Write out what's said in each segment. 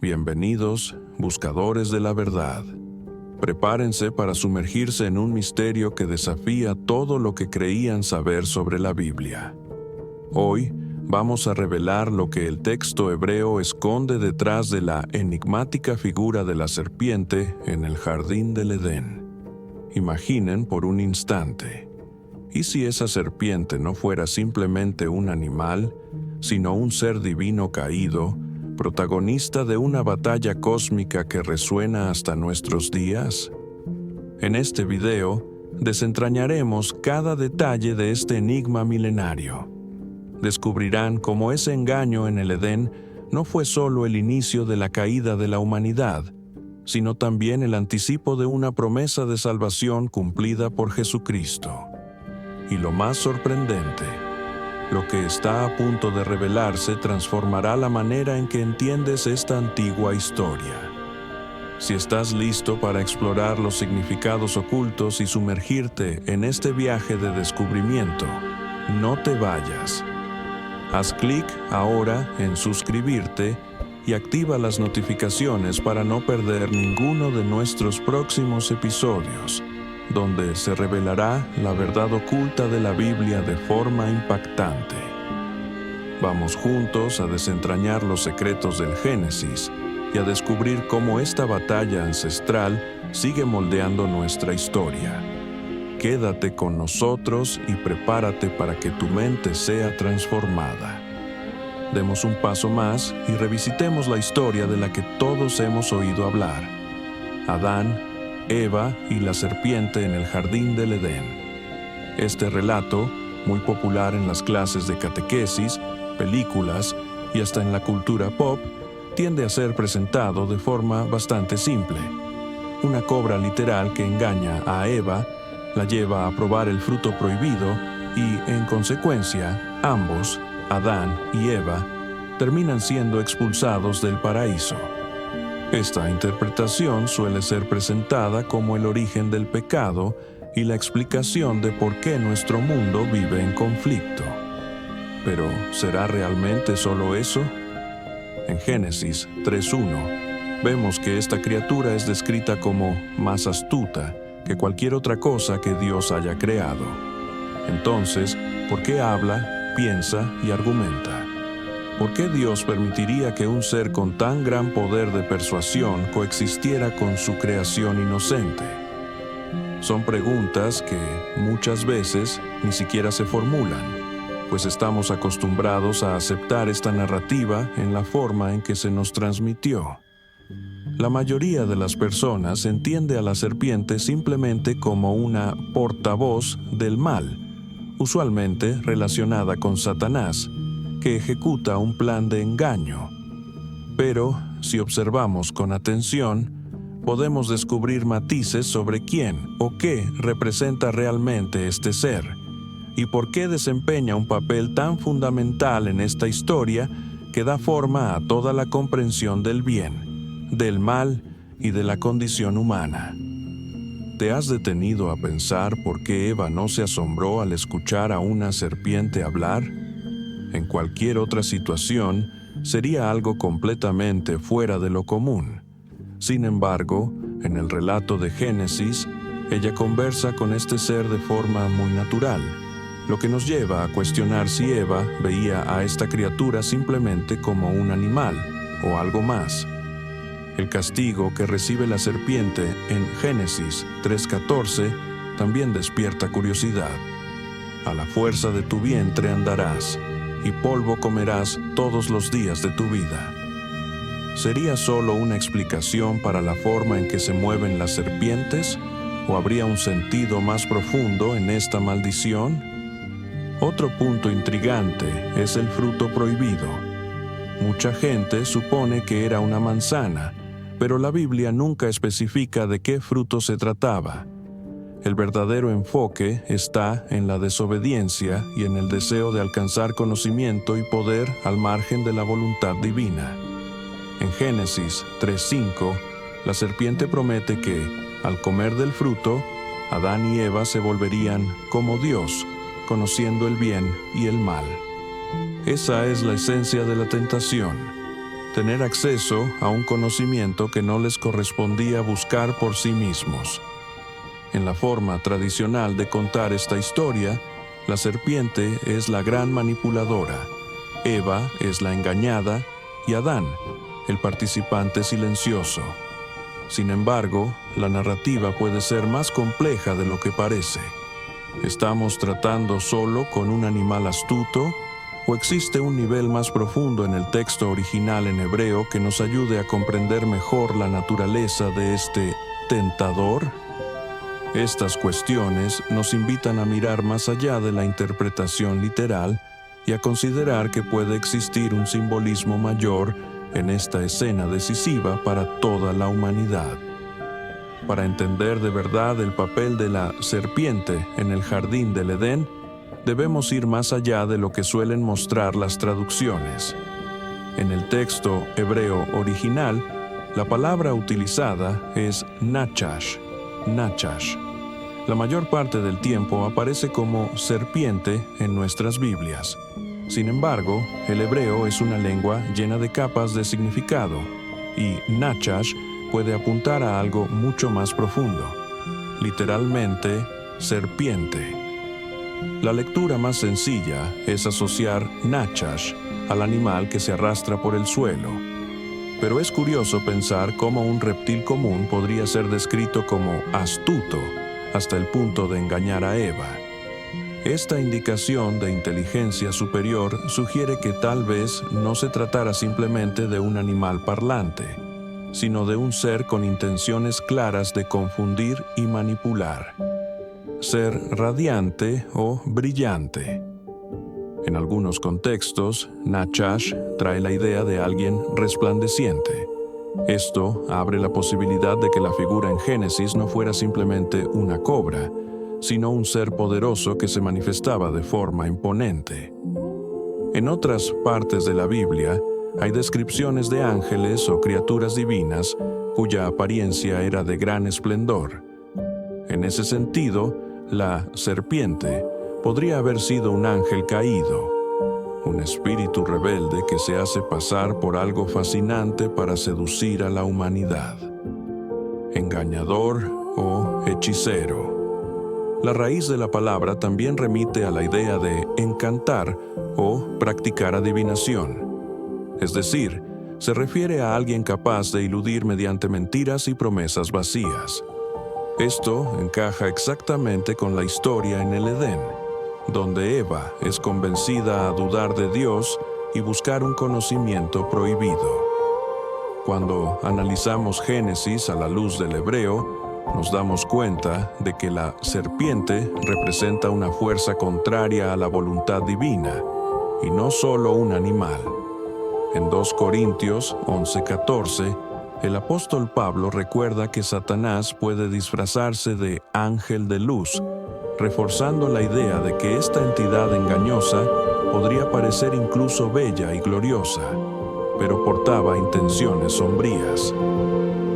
Bienvenidos, buscadores de la verdad. Prepárense para sumergirse en un misterio que desafía todo lo que creían saber sobre la Biblia. Hoy vamos a revelar lo que el texto hebreo esconde detrás de la enigmática figura de la serpiente en el jardín del Edén. Imaginen por un instante, ¿y si esa serpiente no fuera simplemente un animal, sino un ser divino caído, protagonista de una batalla cósmica que resuena hasta nuestros días? En este video, desentrañaremos cada detalle de este enigma milenario. Descubrirán cómo ese engaño en el Edén no fue solo el inicio de la caída de la humanidad, sino también el anticipo de una promesa de salvación cumplida por Jesucristo. Y lo más sorprendente, lo que está a punto de revelarse transformará la manera en que entiendes esta antigua historia. Si estás listo para explorar los significados ocultos y sumergirte en este viaje de descubrimiento, no te vayas. Haz clic ahora en suscribirte y activa las notificaciones para no perder ninguno de nuestros próximos episodios, donde se revelará la verdad oculta de la Biblia de forma impactante. Vamos juntos a desentrañar los secretos del Génesis y a descubrir cómo esta batalla ancestral sigue moldeando nuestra historia. Quédate con nosotros y prepárate para que tu mente sea transformada. Demos un paso más y revisitemos la historia de la que todos hemos oído hablar: Adán, Eva y la serpiente en el jardín del Edén. Este relato, muy popular en las clases de catequesis, películas y hasta en la cultura pop, tiende a ser presentado de forma bastante simple. Una cobra literal que engaña a Eva, la lleva a probar el fruto prohibido y, en consecuencia, ambos, Adán y Eva, terminan siendo expulsados del paraíso. Esta interpretación suele ser presentada como el origen del pecado y la explicación de por qué nuestro mundo vive en conflicto. Pero, ¿será realmente solo eso? En Génesis 3:1, vemos que esta criatura es descrita como más astuta que cualquier otra cosa que Dios haya creado. Entonces, ¿por qué habla, piensa y argumenta? ¿Por qué Dios permitiría que un ser con tan gran poder de persuasión coexistiera con su creación inocente? Son preguntas que, muchas veces, ni siquiera se formulan, pues estamos acostumbrados a aceptar esta narrativa en la forma en que se nos transmitió. La mayoría de las personas entiende a la serpiente simplemente como una portavoz del mal, usualmente relacionada con Satanás, que ejecuta un plan de engaño. Pero, si observamos con atención, podemos descubrir matices sobre quién o qué representa realmente este ser, y por qué desempeña un papel tan fundamental en esta historia que da forma a toda la comprensión del bien, del mal y de la condición humana. ¿Te has detenido a pensar por qué Eva no se asombró al escuchar a una serpiente hablar? En cualquier otra situación, sería algo completamente fuera de lo común. Sin embargo, en el relato de Génesis, ella conversa con este ser de forma muy natural, lo que nos lleva a cuestionar si Eva veía a esta criatura simplemente como un animal o algo más. El castigo que recibe la serpiente en Génesis 3:14 también despierta curiosidad. A la fuerza de tu vientre andarás, y polvo comerás todos los días de tu vida. ¿Sería solo una explicación para la forma en que se mueven las serpientes, o habría un sentido más profundo en esta maldición? Otro punto intrigante es el fruto prohibido. Mucha gente supone que era una manzana, pero la Biblia nunca especifica de qué fruto se trataba. El verdadero enfoque está en la desobediencia y en el deseo de alcanzar conocimiento y poder al margen de la voluntad divina. En Génesis 3:5, la serpiente promete que, al comer del fruto, Adán y Eva se volverían como Dios, conociendo el bien y el mal. Esa es la esencia de la tentación: tener acceso a un conocimiento que no les correspondía buscar por sí mismos. En la forma tradicional de contar esta historia, la serpiente es la gran manipuladora, Eva es la engañada y Adán, el participante silencioso. Sin embargo, la narrativa puede ser más compleja de lo que parece. ¿Estamos tratando solo con un animal astuto? ¿O existe un nivel más profundo en el texto original en hebreo que nos ayude a comprender mejor la naturaleza de este tentador? Estas cuestiones nos invitan a mirar más allá de la interpretación literal y a considerar que puede existir un simbolismo mayor en esta escena decisiva para toda la humanidad. Para entender de verdad el papel de la serpiente en el jardín del Edén, debemos ir más allá de lo que suelen mostrar las traducciones. En el texto hebreo original, la palabra utilizada es nachash. La mayor parte del tiempo aparece como serpiente en nuestras Biblias. Sin embargo, el hebreo es una lengua llena de capas de significado, y nachash puede apuntar a algo mucho más profundo. Literalmente, serpiente. La lectura más sencilla es asociar nachash al animal que se arrastra por el suelo. Pero es curioso pensar cómo un reptil común podría ser descrito como astuto, hasta el punto de engañar a Eva. Esta indicación de inteligencia superior sugiere que tal vez no se tratara simplemente de un animal parlante, sino de un ser con intenciones claras de confundir y manipular. Ser radiante o brillante. En algunos contextos, nachash trae la idea de alguien resplandeciente. Esto abre la posibilidad de que la figura en Génesis no fuera simplemente una cobra, sino un ser poderoso que se manifestaba de forma imponente. En otras partes de la Biblia, hay descripciones de ángeles o criaturas divinas cuya apariencia era de gran esplendor. En ese sentido, la serpiente podría haber sido un ángel caído, un espíritu rebelde que se hace pasar por algo fascinante para seducir a la humanidad. Engañador o hechicero. La raíz de la palabra también remite a la idea de encantar o practicar adivinación. Es decir, se refiere a alguien capaz de iludir mediante mentiras y promesas vacías. Esto encaja exactamente con la historia en el Edén, donde Eva es convencida a dudar de Dios y buscar un conocimiento prohibido. Cuando analizamos Génesis a la luz del hebreo, nos damos cuenta de que la serpiente representa una fuerza contraria a la voluntad divina, y no solo un animal. En 2 Corintios 11:14, el apóstol Pablo recuerda que Satanás puede disfrazarse de ángel de luz, reforzando la idea de que esta entidad engañosa podría parecer incluso bella y gloriosa, pero portaba intenciones sombrías.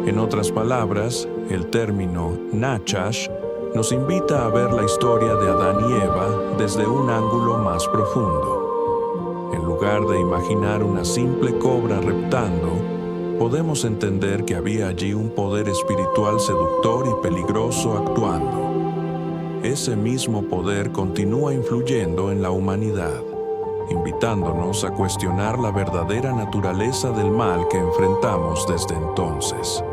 En otras palabras, el término nachash nos invita a ver la historia de Adán y Eva desde un ángulo más profundo. En lugar de imaginar una simple cobra reptando, podemos entender que había allí un poder espiritual seductor y peligroso actuando. Ese mismo poder continúa influyendo en la humanidad, invitándonos a cuestionar la verdadera naturaleza del mal que enfrentamos desde entonces.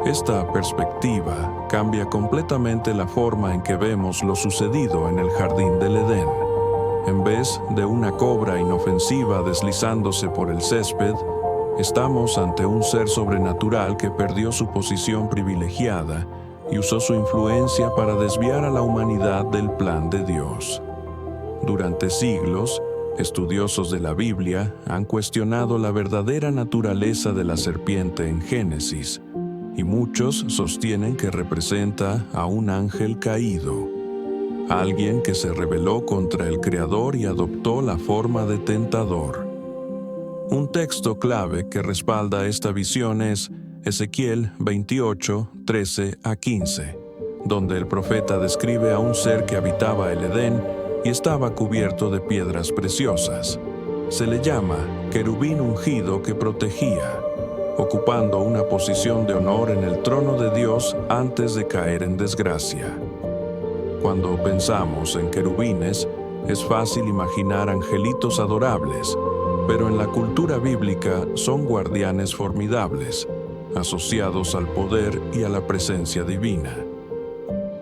Esta perspectiva cambia completamente la forma en que vemos lo sucedido en el jardín del Edén. En vez de una cobra inofensiva deslizándose por el césped, estamos ante un ser sobrenatural que perdió su posición privilegiada y usó su influencia para desviar a la humanidad del plan de Dios. Durante siglos, estudiosos de la Biblia han cuestionado la verdadera naturaleza de la serpiente en Génesis, y muchos sostienen que representa a un ángel caído, alguien que se rebeló contra el Creador y adoptó la forma de tentador. Un texto clave que respalda esta visión es Ezequiel 28, 13 a 15, donde el profeta describe a un ser que habitaba el Edén y estaba cubierto de piedras preciosas. se le llama querubín ungido que protegía, ocupando una posición de honor en el trono de Dios antes de caer en desgracia. Cuando pensamos en querubines, es fácil imaginar angelitos adorables, pero en la cultura bíblica son guardianes formidables, asociados al poder y a la presencia divina.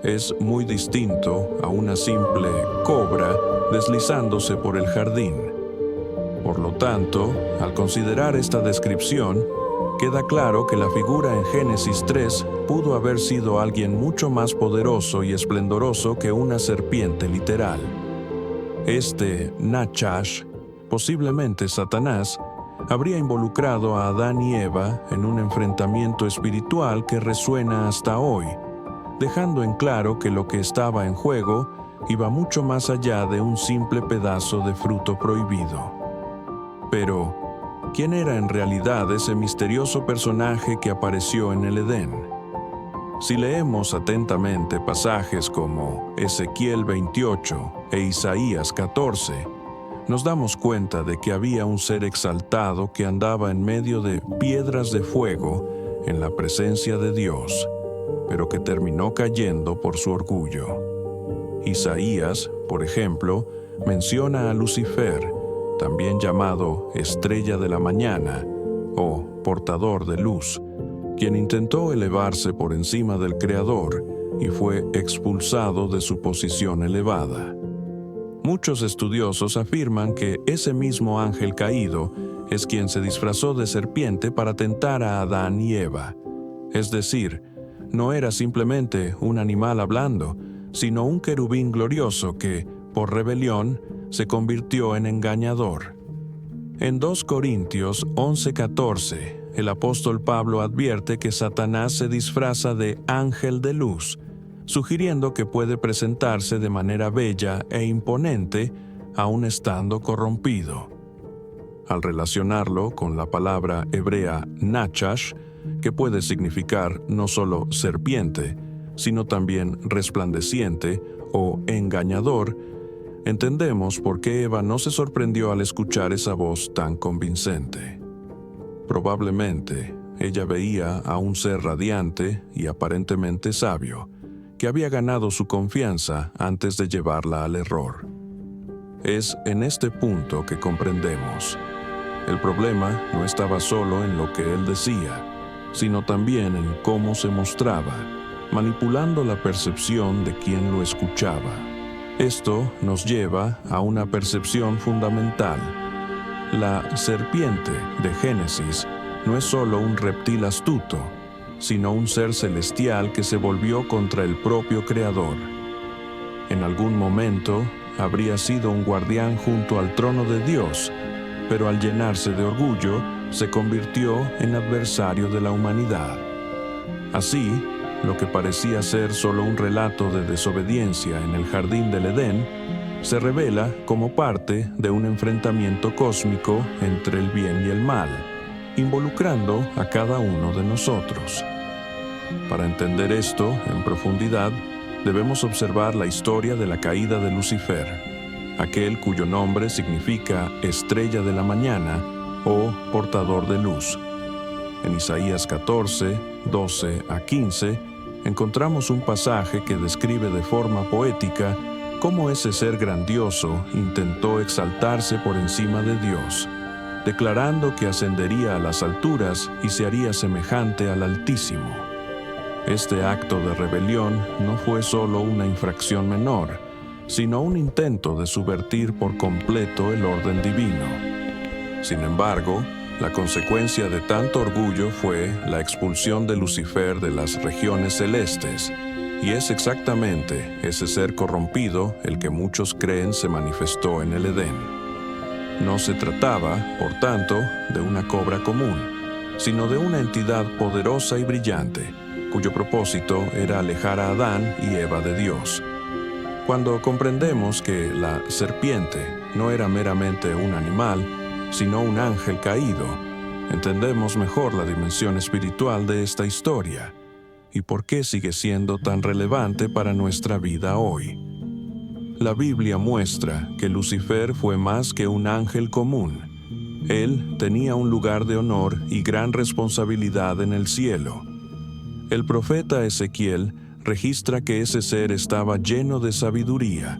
Es muy distinto a una simple cobra deslizándose por el jardín. Por lo tanto, al considerar esta descripción, queda claro que la figura en Génesis 3 pudo haber sido alguien mucho más poderoso y esplendoroso que una serpiente literal. Este Nachash, posiblemente Satanás, habría involucrado a Adán y Eva en un enfrentamiento espiritual que resuena hasta hoy, dejando en claro que lo que estaba en juego iba mucho más allá de un simple pedazo de fruto prohibido. Pero, ¿quién era en realidad ese misterioso personaje que apareció en el Edén? Si leemos atentamente pasajes como Ezequiel 28 e Isaías 14, nos damos cuenta de que había un ser exaltado que andaba en medio de piedras de fuego en la presencia de Dios, pero que terminó cayendo por su orgullo. Isaías, por ejemplo, menciona a Lucifer, también llamado estrella de la mañana o portador de luz, quien intentó elevarse por encima del Creador y fue expulsado de su posición elevada. Muchos estudiosos afirman que ese mismo ángel caído es quien se disfrazó de serpiente para tentar a Adán y Eva. Es decir, no era simplemente un animal hablando, sino un querubín glorioso que, por rebelión, se convirtió en engañador. En 2 Corintios 11:14, el apóstol Pablo advierte que Satanás se disfraza de ángel de luz, sugiriendo que puede presentarse de manera bella e imponente, aun estando corrompido. Al relacionarlo con la palabra hebrea nachash, que puede significar no solo serpiente, sino también resplandeciente o engañador, entendemos por qué Eva no se sorprendió al escuchar esa voz tan convincente. Probablemente, ella veía a un ser radiante y aparentemente sabio, que había ganado su confianza antes de llevarla al error. Es en este punto que comprendemos. El problema no estaba solo en lo que él decía, sino también en cómo se mostraba, manipulando la percepción de quien lo escuchaba. Esto nos lleva a una percepción fundamental. La serpiente de Génesis no es solo un reptil astuto, sino un ser celestial que se volvió contra el propio Creador. En algún momento habría sido un guardián junto al trono de Dios, pero al llenarse de orgullo, se convirtió en adversario de la humanidad. Así, lo que parecía ser solo un relato de desobediencia en el jardín del Edén, se revela como parte de un enfrentamiento cósmico entre el bien y el mal, involucrando a cada uno de nosotros. Para entender esto en profundidad, debemos observar la historia de la caída de Lucifer, aquel cuyo nombre significa estrella de la mañana o portador de luz. En Isaías 14, 12 a 15, encontramos un pasaje que describe de forma poética cómo ese ser grandioso intentó exaltarse por encima de Dios, declarando que ascendería a las alturas y se haría semejante al Altísimo. Este acto de rebelión no fue solo una infracción menor, sino un intento de subvertir por completo el orden divino. Sin embargo, la consecuencia de tanto orgullo fue la expulsión de Lucifer de las regiones celestes, y es exactamente ese ser corrompido el que muchos creen se manifestó en el Edén. No se trataba, por tanto, de una cobra común, sino de una entidad poderosa y brillante, cuyo propósito era alejar a Adán y Eva de Dios. Cuando comprendemos que la serpiente no era meramente un animal, sino un ángel caído, entendemos mejor la dimensión espiritual de esta historia y por qué sigue siendo tan relevante para nuestra vida hoy. La Biblia muestra que Lucifer fue más que un ángel común. Él tenía un lugar de honor y gran responsabilidad en el cielo. El profeta Ezequiel registra que ese ser estaba lleno de sabiduría,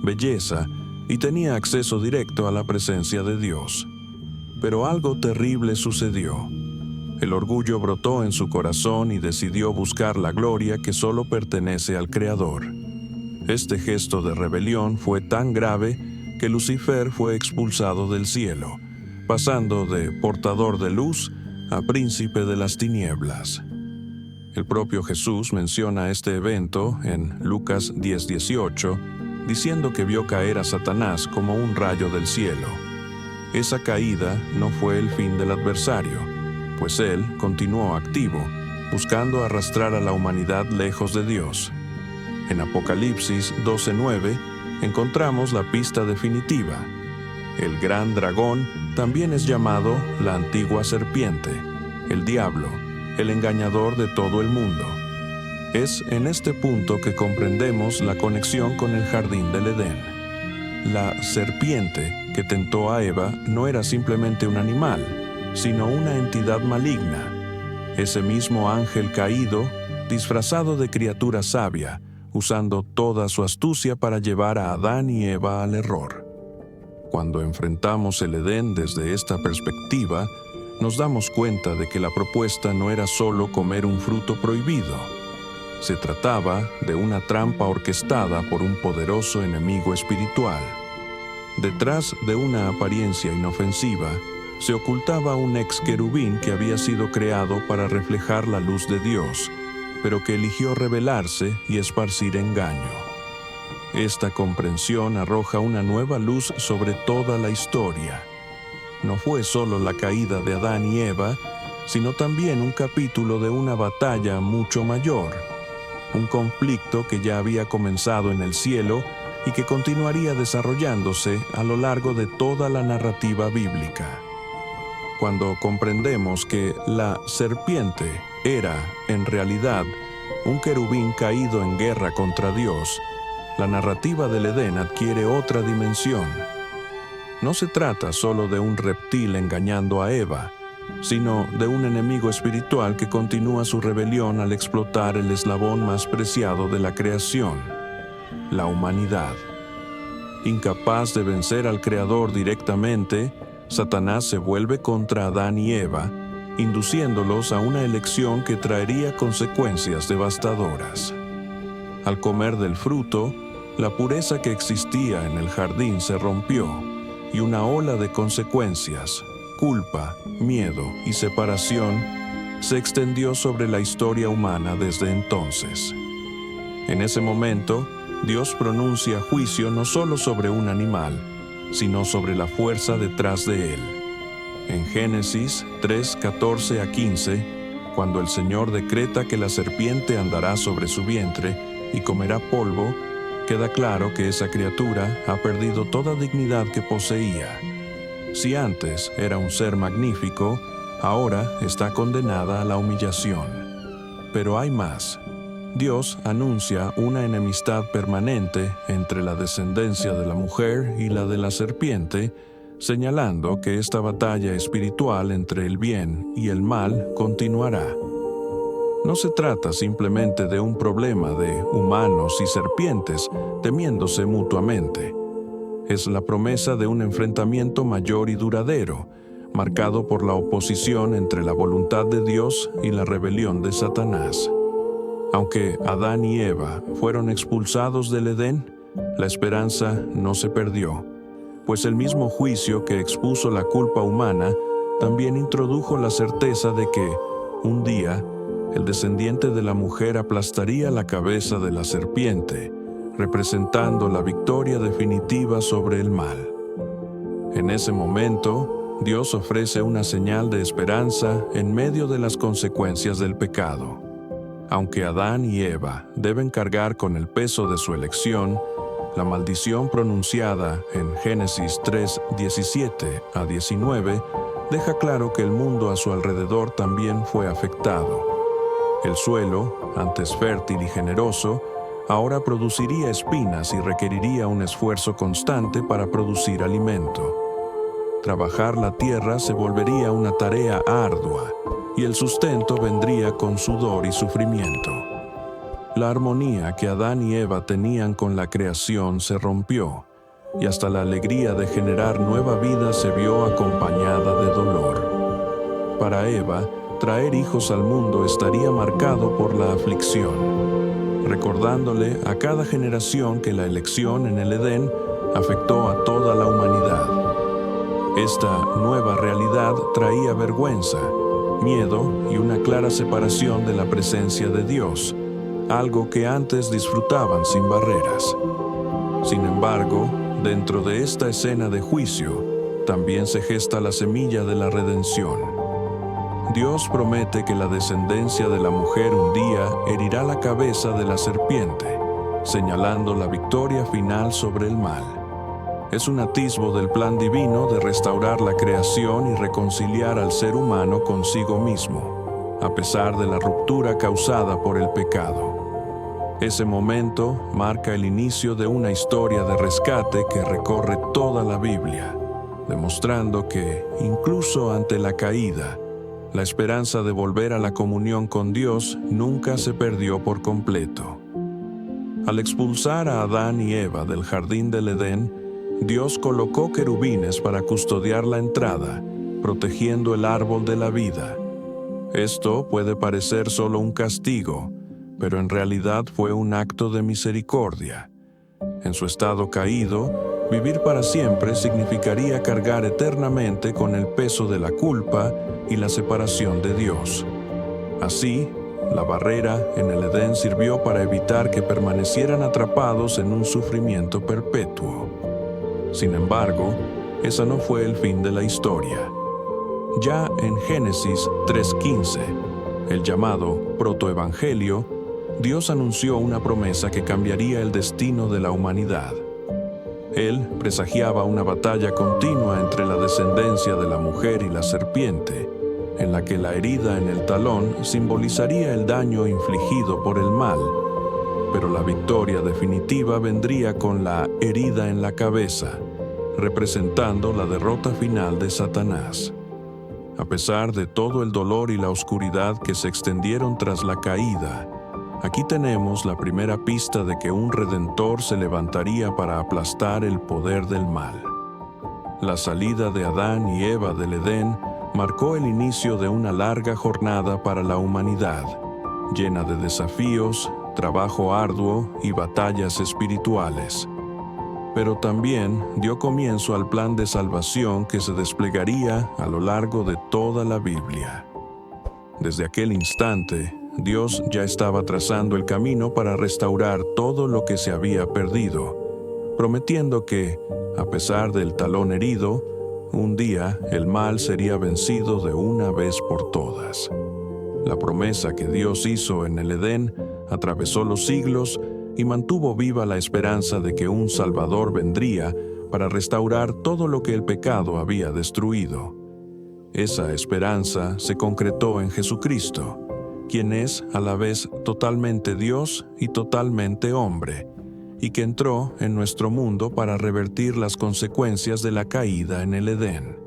belleza y tenía acceso directo a la presencia de Dios. Pero algo terrible sucedió. El orgullo brotó en su corazón y decidió buscar la gloria que solo pertenece al Creador. Este gesto de rebelión fue tan grave que Lucifer fue expulsado del cielo, pasando de portador de luz a príncipe de las tinieblas. El propio Jesús menciona este evento en Lucas 10:18, diciendo que vio caer a Satanás como un rayo del cielo. Esa caída no fue el fin del adversario, pues él continuó activo, buscando arrastrar a la humanidad lejos de Dios. En Apocalipsis 12:9 encontramos la pista definitiva. El gran dragón también es llamado la antigua serpiente, el diablo, el engañador de todo el mundo. Es en este punto que comprendemos la conexión con el jardín del Edén. La serpiente que tentó a Eva no era simplemente un animal, sino una entidad maligna. Ese mismo ángel caído, disfrazado de criatura sabia, usando toda su astucia para llevar a Adán y Eva al error. Cuando enfrentamos el Edén desde esta perspectiva, nos damos cuenta de que la propuesta no era solo comer un fruto prohibido. Se trataba de una trampa orquestada por un poderoso enemigo espiritual. Detrás de una apariencia inofensiva, se ocultaba un ex querubín que había sido creado para reflejar la luz de Dios, pero que eligió rebelarse y esparcir engaño. Esta comprensión arroja una nueva luz sobre toda la historia. No fue solo la caída de Adán y Eva, sino también un capítulo de una batalla mucho mayor, un conflicto que ya había comenzado en el cielo y que continuaría desarrollándose a lo largo de toda la narrativa bíblica. Cuando comprendemos que la serpiente era, en realidad, un querubín caído en guerra contra Dios, la narrativa del Edén adquiere otra dimensión. No se trata solo de un reptil engañando a Eva, sino de un enemigo espiritual que continúa su rebelión al explotar el eslabón más preciado de la creación, la humanidad. Incapaz de vencer al Creador directamente, Satanás se vuelve contra Adán y Eva, induciéndolos a una elección que traería consecuencias devastadoras. Al comer del fruto, la pureza que existía en el jardín se rompió, y una ola de consecuencias, culpa, miedo y separación se extendió sobre la historia humana desde entonces. En ese momento, Dios pronuncia juicio no solo sobre un animal, sino sobre la fuerza detrás de él. En Génesis 3:14-15, cuando el Señor decreta que la serpiente andará sobre su vientre y comerá polvo, queda claro que esa criatura ha perdido toda dignidad que poseía. Si antes era un ser magnífico, ahora está condenada a la humillación. Pero hay más. Dios anuncia una enemistad permanente entre la descendencia de la mujer y la de la serpiente, señalando que esta batalla espiritual entre el bien y el mal continuará. No se trata simplemente de un problema de humanos y serpientes temiéndose mutuamente. Es la promesa de un enfrentamiento mayor y duradero, marcado por la oposición entre la voluntad de Dios y la rebelión de Satanás. Aunque Adán y Eva fueron expulsados del Edén, la esperanza no se perdió, pues el mismo juicio que expuso la culpa humana también introdujo la certeza de que, un día, el descendiente de la mujer aplastaría la cabeza de la serpiente, representando la victoria definitiva sobre el mal. En ese momento, Dios ofrece una señal de esperanza en medio de las consecuencias del pecado. Aunque Adán y Eva deben cargar con el peso de su elección, la maldición pronunciada en Génesis 3:17-19 deja claro que el mundo a su alrededor también fue afectado. El suelo, antes fértil y generoso, ahora produciría espinas y requeriría un esfuerzo constante para producir alimento. Trabajar la tierra se volvería una tarea ardua, y el sustento vendría con sudor y sufrimiento. La armonía que Adán y Eva tenían con la creación se rompió, y hasta la alegría de generar nueva vida se vio acompañada de dolor. Para Eva, traer hijos al mundo estaría marcado por la aflicción, recordándole a cada generación que la elección en el Edén afectó a toda la humanidad. Esta nueva realidad traía vergüenza, miedo y una clara separación de la presencia de Dios, algo que antes disfrutaban sin barreras. Sin embargo, dentro de esta escena de juicio, también se gesta la semilla de la redención. Dios promete que la descendencia de la mujer un día herirá la cabeza de la serpiente, señalando la victoria final sobre el mal. Es un atisbo del plan divino de restaurar la creación y reconciliar al ser humano consigo mismo, a pesar de la ruptura causada por el pecado. Ese momento marca el inicio de una historia de rescate que recorre toda la Biblia, demostrando que, incluso ante la caída, la esperanza de volver a la comunión con Dios nunca se perdió por completo. Al expulsar a Adán y Eva del jardín del Edén, Dios colocó querubines para custodiar la entrada, protegiendo el árbol de la vida. Esto puede parecer solo un castigo, pero en realidad fue un acto de misericordia. En su estado caído, vivir para siempre significaría cargar eternamente con el peso de la culpa y la separación de Dios. Así, la barrera en el Edén sirvió para evitar que permanecieran atrapados en un sufrimiento perpetuo. Sin embargo, esa no fue el fin de la historia. Ya en Génesis 3:15, el llamado protoevangelio, Dios anunció una promesa que cambiaría el destino de la humanidad. Él presagiaba una batalla continua entre la descendencia de la mujer y la serpiente, en la que la herida en el talón simbolizaría el daño infligido por el mal, pero la victoria definitiva vendría con la herida en la cabeza, representando la derrota final de Satanás. A pesar de todo el dolor y la oscuridad que se extendieron tras la caída, aquí tenemos la primera pista de que un redentor se levantaría para aplastar el poder del mal. La salida de Adán y Eva del Edén marcó el inicio de una larga jornada para la humanidad, llena de desafíos, trabajo arduo y batallas espirituales. Pero también dio comienzo al plan de salvación que se desplegaría a lo largo de toda la Biblia. Desde aquel instante, Dios ya estaba trazando el camino para restaurar todo lo que se había perdido, prometiendo que, a pesar del talón herido, un día el mal sería vencido de una vez por todas. La promesa que Dios hizo en el Edén atravesó los siglos y mantuvo viva la esperanza de que un Salvador vendría para restaurar todo lo que el pecado había destruido. Esa esperanza se concretó en Jesucristo, quien es a la vez totalmente Dios y totalmente hombre, y que entró en nuestro mundo para revertir las consecuencias de la caída en el Edén.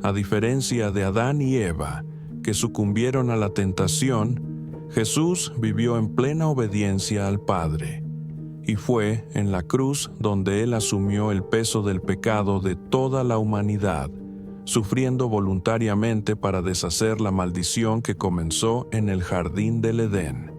A diferencia de Adán y Eva, que sucumbieron a la tentación, Jesús vivió en plena obediencia al Padre, y fue en la cruz donde Él asumió el peso del pecado de toda la humanidad, sufriendo voluntariamente para deshacer la maldición que comenzó en el jardín del Edén.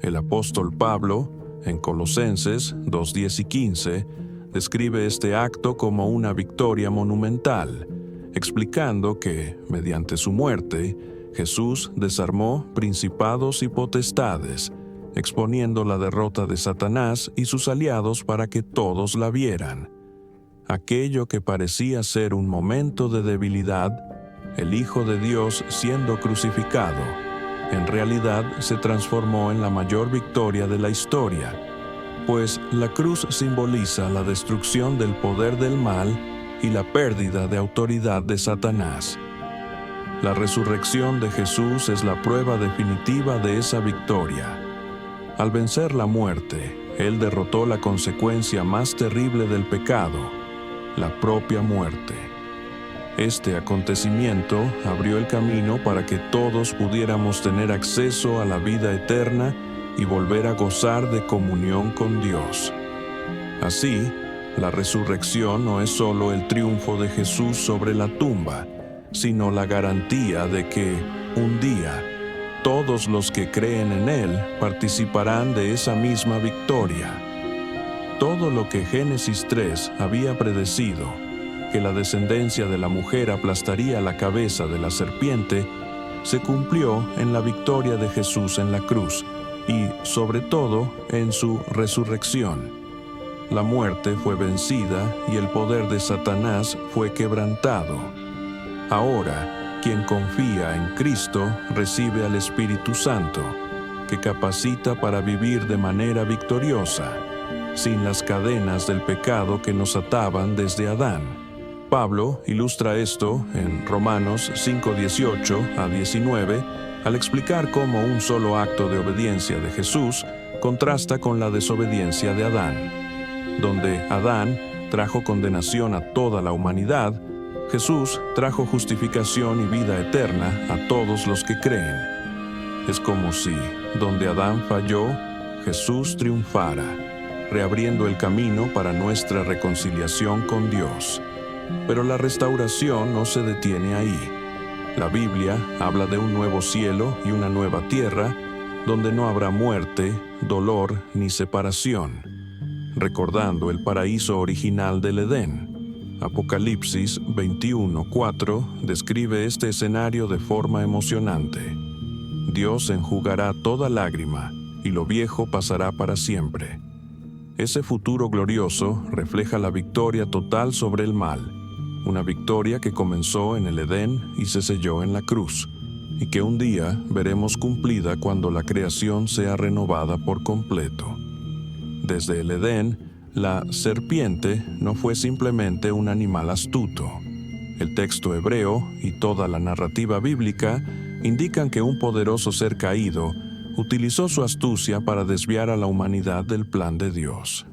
El apóstol Pablo, en Colosenses 2:10 y 15, describe este acto como una victoria monumental, explicando que, mediante su muerte, Jesús desarmó principados y potestades, exponiendo la derrota de Satanás y sus aliados para que todos la vieran. Aquello que parecía ser un momento de debilidad, el Hijo de Dios siendo crucificado, en realidad se transformó en la mayor victoria de la historia, pues la cruz simboliza la destrucción del poder del mal y la pérdida de autoridad de Satanás. La resurrección de Jesús es la prueba definitiva de esa victoria. Al vencer la muerte, Él derrotó la consecuencia más terrible del pecado, la propia muerte. Este acontecimiento abrió el camino para que todos pudiéramos tener acceso a la vida eterna y volver a gozar de comunión con Dios. Así, la resurrección no es solo el triunfo de Jesús sobre la tumba, sino la garantía de que, un día, todos los que creen en Él participarán de esa misma victoria. Todo lo que Génesis 3 había predecido, que la descendencia de la mujer aplastaría la cabeza de la serpiente, se cumplió en la victoria de Jesús en la cruz y, sobre todo, en su resurrección. La muerte fue vencida y el poder de Satanás fue quebrantado. Ahora, quien confía en Cristo recibe al Espíritu Santo, que capacita para vivir de manera victoriosa, sin las cadenas del pecado que nos ataban desde Adán. Pablo ilustra esto en Romanos 5:18-19, al explicar cómo un solo acto de obediencia de Jesús contrasta con la desobediencia de Adán. Donde Adán trajo condenación a toda la humanidad, Jesús trajo justificación y vida eterna a todos los que creen. Es como si, donde Adán falló, Jesús triunfara, reabriendo el camino para nuestra reconciliación con Dios. Pero la restauración no se detiene ahí. La Biblia habla de un nuevo cielo y una nueva tierra, donde no habrá muerte, dolor ni separación, recordando el paraíso original del Edén. Apocalipsis 21:4 describe este escenario de forma emocionante. Dios enjugará toda lágrima, y lo viejo pasará para siempre. Ese futuro glorioso refleja la victoria total sobre el mal, una victoria que comenzó en el Edén y se selló en la cruz, y que un día veremos cumplida cuando la creación sea renovada por completo. Desde el Edén, la serpiente no fue simplemente un animal astuto. El texto hebreo y toda la narrativa bíblica indican que un poderoso ser caído utilizó su astucia para desviar a la humanidad del plan de Dios.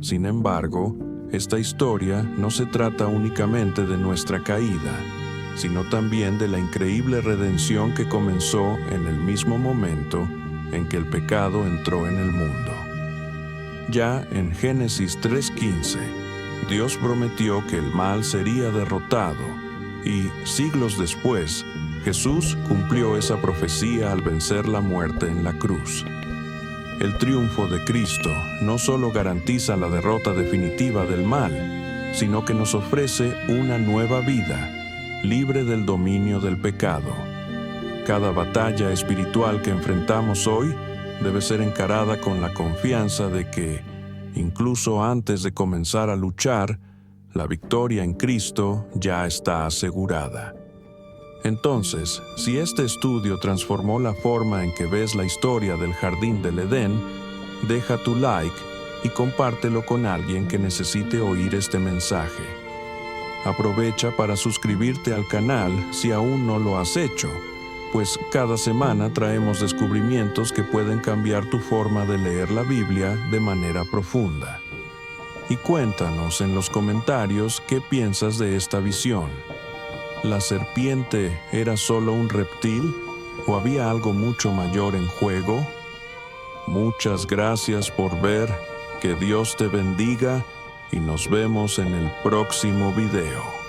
Sin embargo, esta historia no se trata únicamente de nuestra caída, sino también de la increíble redención que comenzó en el mismo momento en que el pecado entró en el mundo. Ya en Génesis 3:15, Dios prometió que el mal sería derrotado y, siglos después, Jesús cumplió esa profecía al vencer la muerte en la cruz. El triunfo de Cristo no solo garantiza la derrota definitiva del mal, sino que nos ofrece una nueva vida, libre del dominio del pecado. Cada batalla espiritual que enfrentamos hoy debe ser encarada con la confianza de que, incluso antes de comenzar a luchar, la victoria en Cristo ya está asegurada. Entonces, si este estudio transformó la forma en que ves la historia del Jardín del Edén, deja tu like y compártelo con alguien que necesite oír este mensaje. Aprovecha para suscribirte al canal si aún no lo has hecho, pues cada semana traemos descubrimientos que pueden cambiar tu forma de leer la Biblia de manera profunda. Y cuéntanos en los comentarios qué piensas de esta visión. ¿La serpiente era solo un reptil o había algo mucho mayor en juego? Muchas gracias por ver, que Dios te bendiga y nos vemos en el próximo video.